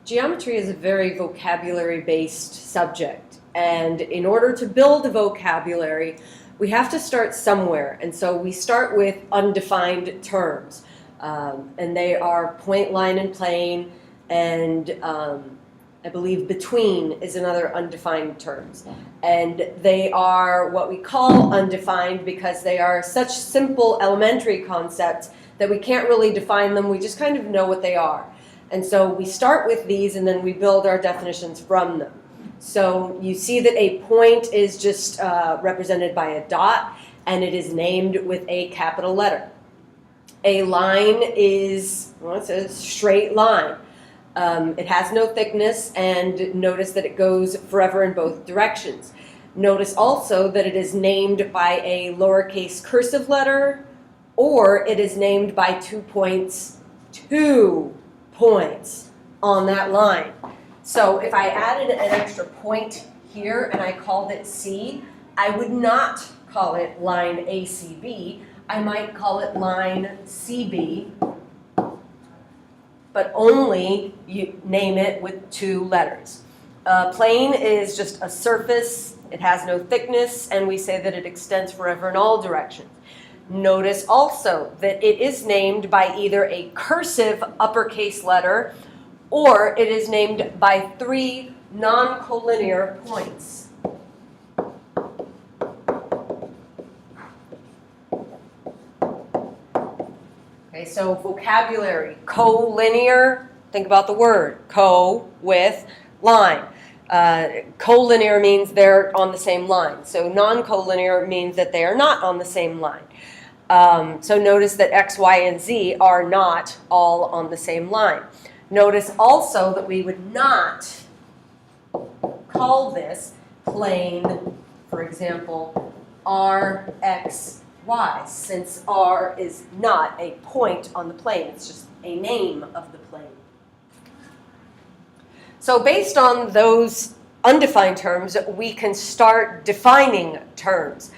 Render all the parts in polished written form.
Geometry is a very vocabulary-based subject, and in order to build a vocabulary, we have to start somewhere, and so we start with undefined terms, and they are point, line, and plane, and I believe between is another undefined terms, and they are what we call undefined because they are such simple elementary concepts that we can't really define them, we just kind of know what they are. And so we start with these and then we build our definitions from them. So you see that a point is just represented by a dot, and it is named with a capital letter. A line is, well, it's a straight line. It has no thickness, and notice that it goes forever in both directions. Notice also that it is named by a lowercase cursive letter, or it is named by 2 points, 2 points on that line. So if I added an extra point here and I called it C, I would not call it line ACB. I might call it line CB, but only you name it with 2 letters. Plane is just a surface, it has no thickness, and we say that it extends forever in all directions. Notice also that it is named by either a cursive uppercase letter or it is named by 3 non-collinear points. Okay, so vocabulary, collinear, think about the word, co with line. Collinear means they're on the same line. So non-collinear means that they are not on the same line. So notice that X, Y, and Z are not all on the same line. Notice also that we would not call this plane, for example, R, X, Y, since R is not a point on the plane. It's just a name of the plane. So based on those undefined terms, we can start defining terms.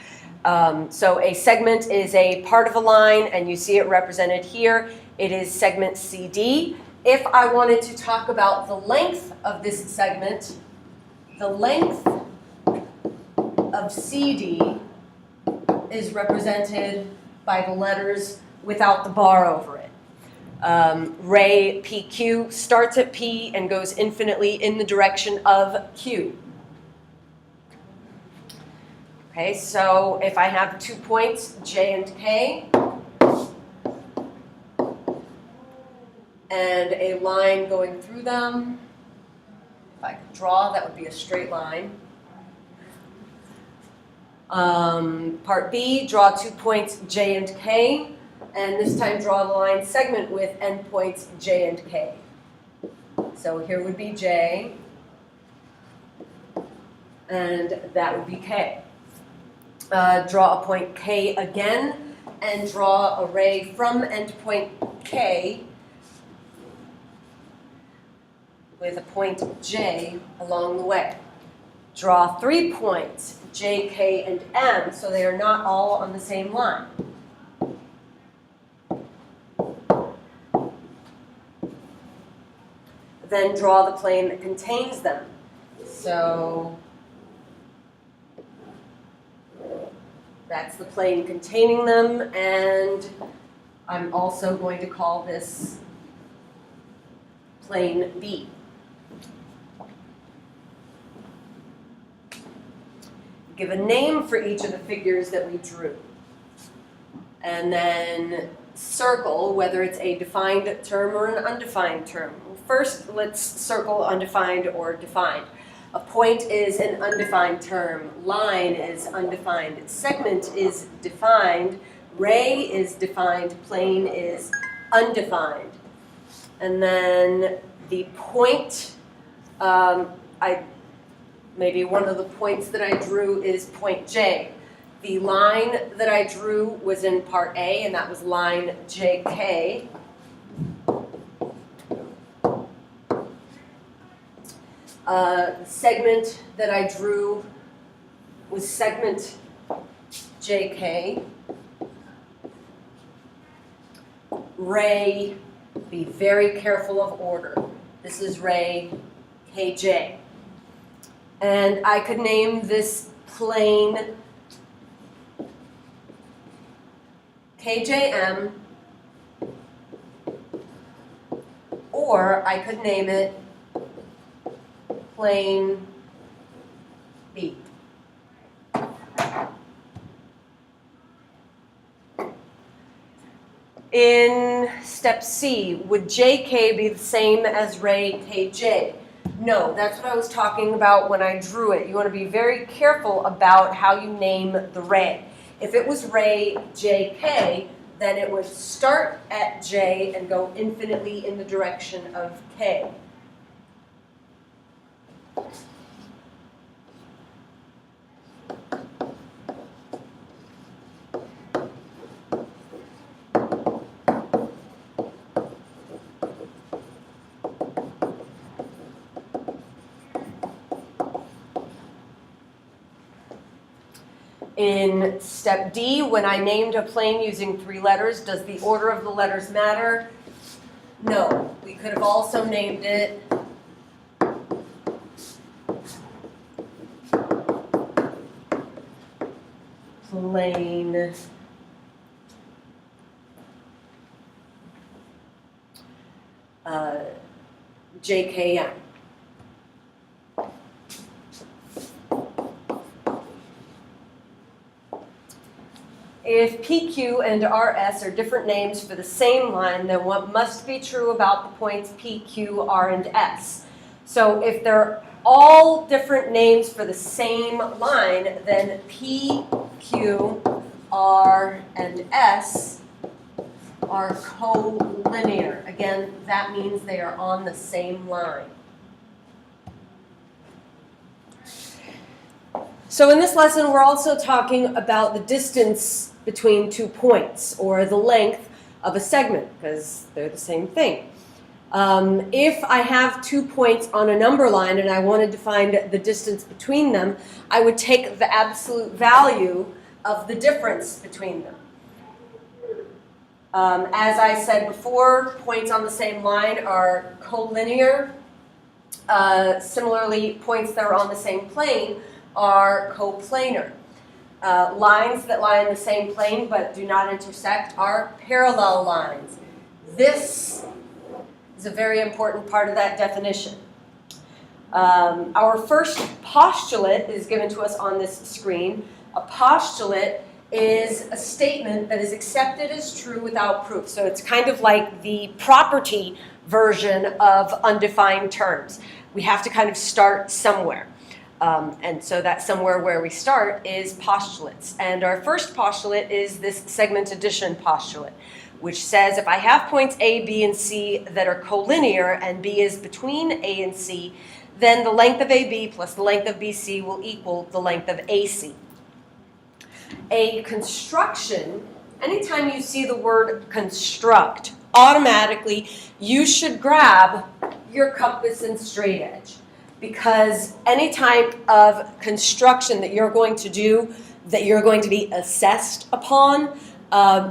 So a segment is a part of a line, and you see it represented here. It is segment CD. If I wanted to talk about the length of this segment, the length of CD is represented by the letters without the bar over it. Ray PQ starts at P and goes infinitely in the direction of Q. Okay, so if I have 2 points, J and K, and a line going through them, if I could draw, that would be a straight line. Part B, draw 2 points, J and K, and this time draw the line segment with endpoints J and K. So here would be J, and that would be K. Draw a point K again, and draw a ray from endpoint K with a point J along the way. Draw 3 points, J, K, and M, so they are not all on the same line. Then draw the plane that contains them. So that's the plane containing them, and I'm also going to call this plane B. Give a name for each of the figures that we drew, and then circle whether it's a defined term or an undefined term. First, let's circle undefined or defined. A point is an undefined term. Line is undefined. Segment is defined. Ray is defined. Plane is undefined. And then the point, maybe one of the points that I drew is point J. The line that I drew was in part A, and that was line JK. Segment that I drew was segment JK. Ray, be very careful of order. This is ray kj. And I could name this plane kjm, or I could name it plane B. In step C, would jk be the same as ray kj? No, that's what I was talking about when I drew it. You want to be very careful about how you name the ray. If it was ray jk, then it would start at j and go infinitely in the direction of k. In step D, when I named a plane using 3 letters, does the order of the letters matter? No. We could have also named it plane JKM. If PQ and RS are different names for the same line, then what must be true about the points PQ, R, and S? So if they're all different names for the same line, then P, Q, R, and S are collinear. Again, that means they are on the same line. So in this lesson, we're also talking about the distance between 2 points, or the length of a segment, because they're the same thing. If I have 2 points on a number line and I wanted to find the distance between them, I would take the absolute value of the difference between them. As I said before, points on the same line are collinear. Similarly, points that are on the same plane are coplanar. Lines that lie in the same plane but do not intersect are parallel lines. This is a very important part of that definition. Our first postulate is given to us on this screen. A postulate is a statement that is accepted as true without proof. So it's kind of like the property version of undefined terms. We have to kind of start somewhere. And so that somewhere where we start is postulates. And our first postulate is this segment addition postulate, which says if I have points A, B, and C that are collinear and B is between A and C, then the length of AB plus the length of BC will equal the length of AC. A construction, anytime you see the word construct, automatically you should grab your compass and straight edge. Because any type of construction that you're going to do, that you're going to be assessed upon,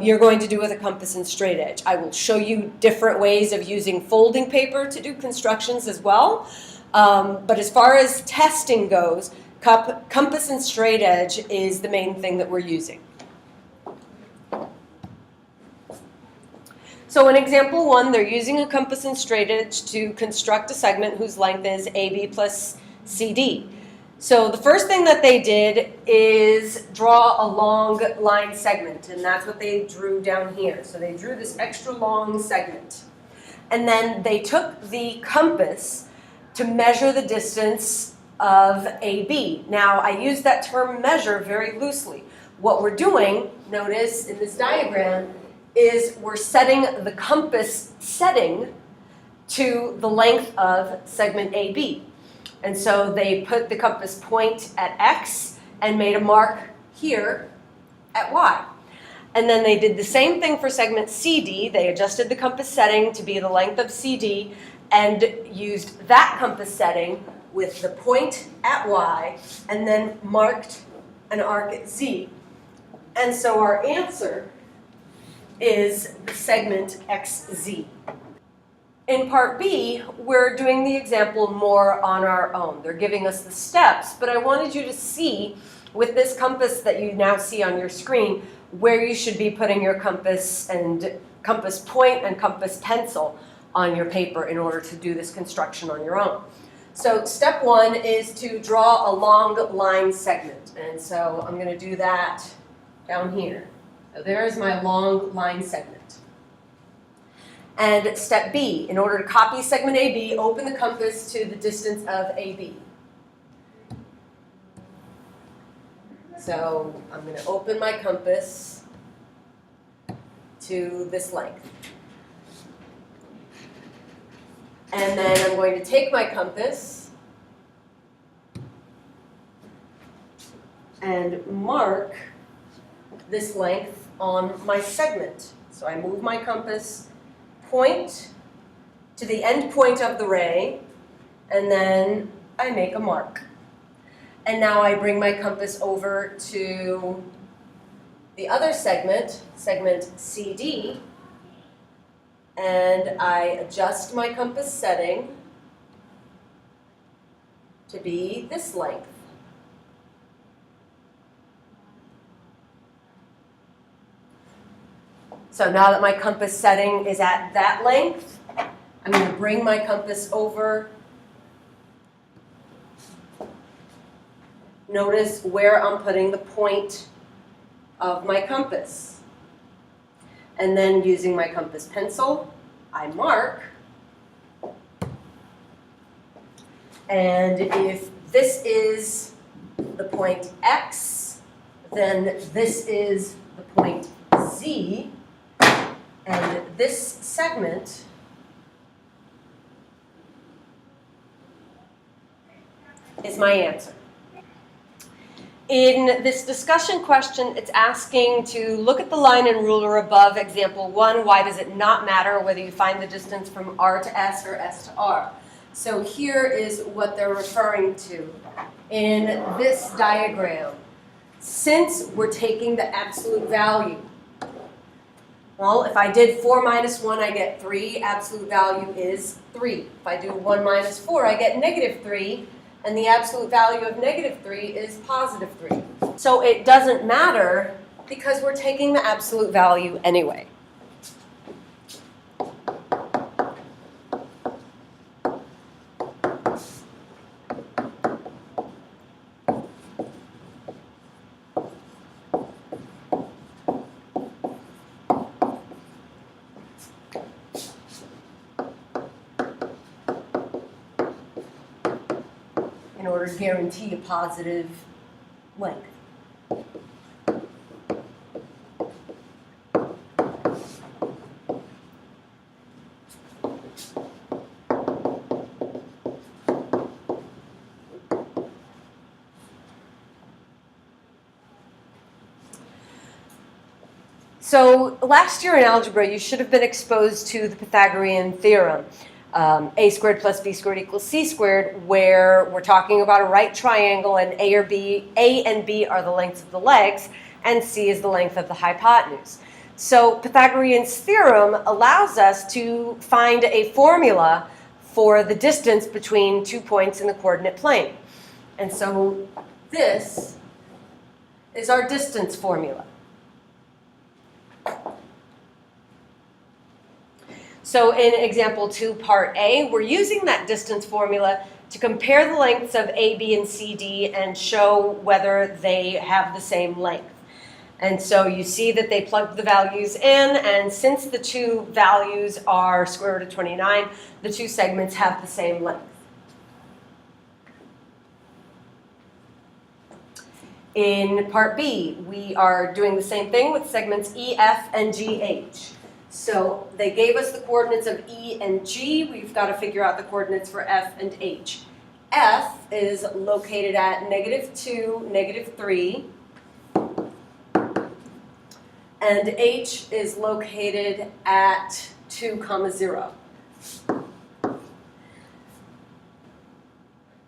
you're going to do with a compass and straight edge. I will show you different ways of using folding paper to do constructions as well. But as far as testing goes, compass and straight edge is the main thing that we're using. So in example 1, they're using a compass and straight edge to construct a segment whose length is AB plus CD. So the first thing that they did is draw a long line segment, and that's what they drew down here. So they drew this extra long segment. And then they took the compass to measure the distance of AB. Now, I use that term measure very loosely. What we're doing, notice in this diagram, is we're setting the compass setting to the length of segment AB. And so they put the compass point at X and made a mark here at Y. And then they did the same thing for segment CD. They adjusted the compass setting to be the length of CD and used that compass setting with the point at Y and then marked an arc at Z. And so our answer is the segment XZ. In part B, we're doing the example more on our own. They're giving us the steps, but I wanted you to see with this compass that you now see on your screen where you should be putting your compass and compass point and compass pencil on your paper in order to do this construction on your own. So step one is to draw a long line segment. And so I'm going to do that down here. So there's my long line segment. And step B, in order to copy segment AB, open the compass to the distance of AB. So I'm going to open my compass to this length. And then I'm going to take my compass and mark this length on my segment. So I move my compass point to the end point of the ray, and then I make a mark. And now I bring my compass over to the other segment, segment CD, and I adjust my compass setting to be this length. So now that my compass setting is at that length, I'm going to bring my compass over. Notice where I'm putting the point of my compass. And then using my compass pencil, I mark. And if this is the point X, then this is the point Z. And this segment is my answer. In this discussion question, it's asking to look at the line and ruler above example 1. Why does it not matter whether you find the distance from R to S or S to R? So here is what they're referring to in this diagram. Since we're taking the absolute value, well, if I did 4 minus 1, I get 3. Absolute value is 3. If I do 1 minus 4, I get negative 3. And the absolute value of negative 3 is positive 3. So it doesn't matter because we're taking the absolute value anyway. In order to guarantee a positive length. So last year in algebra, you should have been exposed to the Pythagorean Theorem. A squared plus b squared equals c squared, where we're talking about a right triangle and A and B are the lengths of the legs and C is the length of the hypotenuse. So Pythagorean's theorem allows us to find a formula for the distance between 2 points in the coordinate plane. And so this is our distance formula. So in example 2, part A, we're using that distance formula to compare the lengths of A, B, and C, D and show whether they have the same length. And so you see that they plugged the values in, and since the two values are square root of 29, the two segments have the same length. In part B, we are doing the same thing with segments E, F, and G, H. So they gave us the coordinates of E and G. We've got to figure out the coordinates for F and H. F is located at -2, -3. And H is located at 2, 0.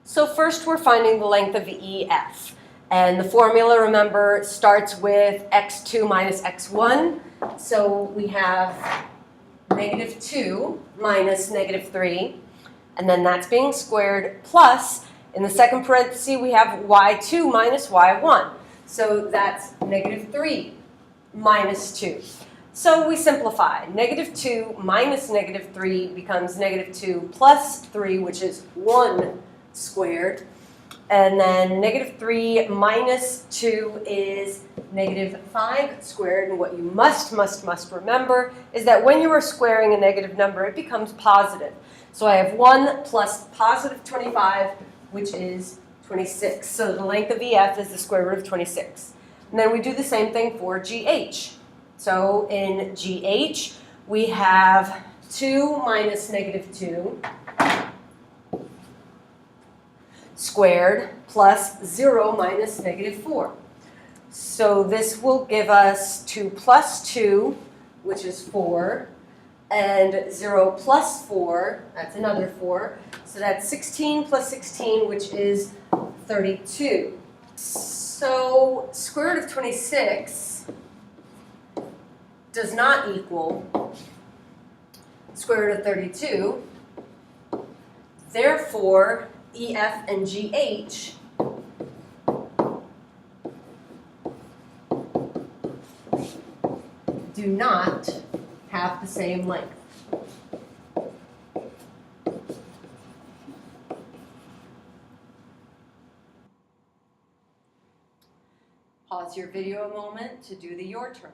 So first we're finding the length of EF. And the formula, remember, starts with x2 minus x1. So we have negative 2 minus negative 3, and then that's being squared, plus, in the second parenthesis, we have y2 minus y1. So that's negative 3 minus 2. So we simplify. Negative 2 minus negative 3 becomes negative 2 plus 3, which is 1 squared. And then negative 3 minus 2 is negative 5 squared. And what you must remember is that when you are squaring a negative number, it becomes positive. So I have 1 plus positive 25, which is 26. So the length of EF is the square root of 26. And then we do the same thing for GH. So in GH, we have 2 minus negative 2 squared plus 0 minus negative 4. So this will give us 2 plus 2, which is 4, and 0 plus 4, that's another 4. So that's 16 plus 16, which is 32. So square root of 26 does not equal square root of 32. Therefore, EF and GH do not have the same length. Pause your video a moment to do the your turn.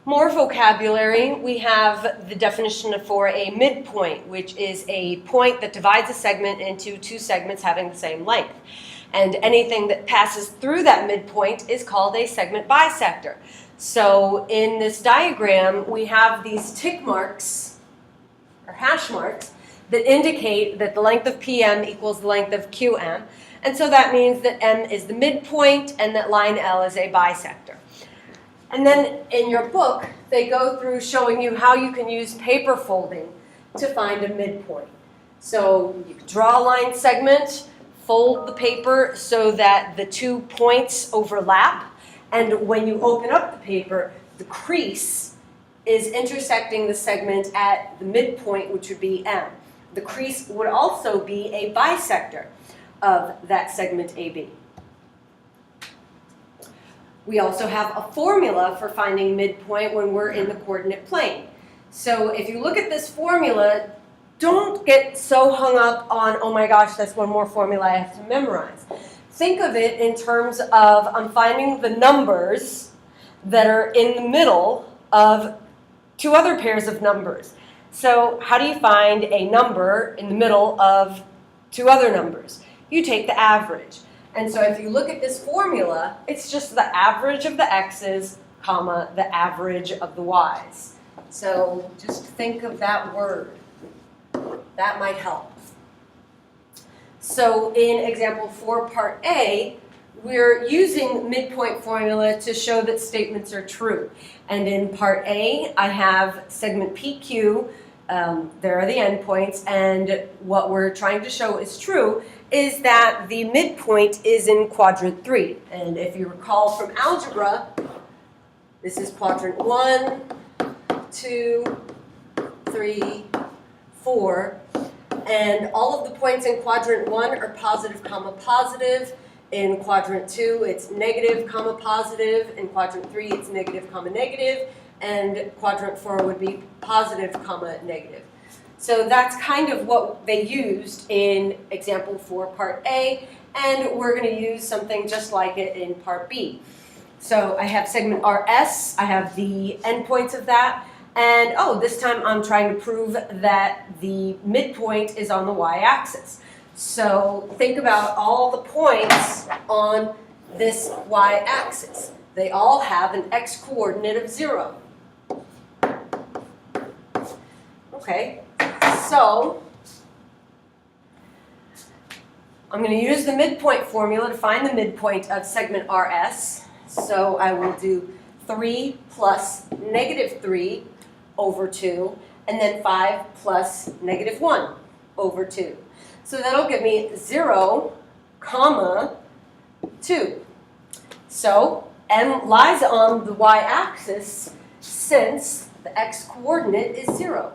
More vocabulary, we have the definition for a midpoint, which is a point that divides a segment into two segments having the same length. And anything that passes through that midpoint is called a segment bisector. So in this diagram, we have these tick marks, or hash marks, that indicate that the length of PM equals the length of QM. And so that means that M is the midpoint and that line L is a bisector. And then in your book, they go through showing you how you can use paper folding to find a midpoint. So you can draw a line segment, fold the paper so that the 2 points overlap, and when you open up the paper, the crease is intersecting the segment at the midpoint, which would be M. The crease would also be a bisector of that segment AB. We also have a formula for finding midpoint when we're in the coordinate plane. So if you look at this formula, don't get so hung up on, oh my gosh, that's one more formula I have to memorize. Think of it in terms of I'm finding the numbers that are in the middle of two other pairs of numbers. So how do you find a number in the middle of two other numbers? You take the average. And so if you look at this formula, it's just the average of the x's, comma, the average of the y's. So just think of that word. That might help. So in example 4, part A, we're using midpoint formula to show that statements are true. And in part A, I have segment PQ. There are the endpoints, and what we're trying to show is true is that the midpoint is in quadrant 3. And if you recall from algebra, this is quadrant 1, 2, 3, 4. And all of the points in quadrant 1 are positive, comma, positive. In quadrant 2, it's negative, comma, positive. In quadrant 3, it's negative, comma, negative. And quadrant 4 would be positive, comma, negative. So that's kind of what they used in example 4, part A, and we're going to use something just like it in part B. So I have segment RS, I have the endpoints of that, and oh, this time I'm trying to prove that the midpoint is on the y-axis. So think about all the points on this y-axis. They all have an x-coordinate of 0. Okay. So I'm going to use the midpoint formula to find the midpoint of segment RS. So I will do 3 plus negative 3 over 2, and then 5 plus negative 1 over 2. So that'll give me 0, comma, 2. So m lies on the y-axis since the x-coordinate is 0.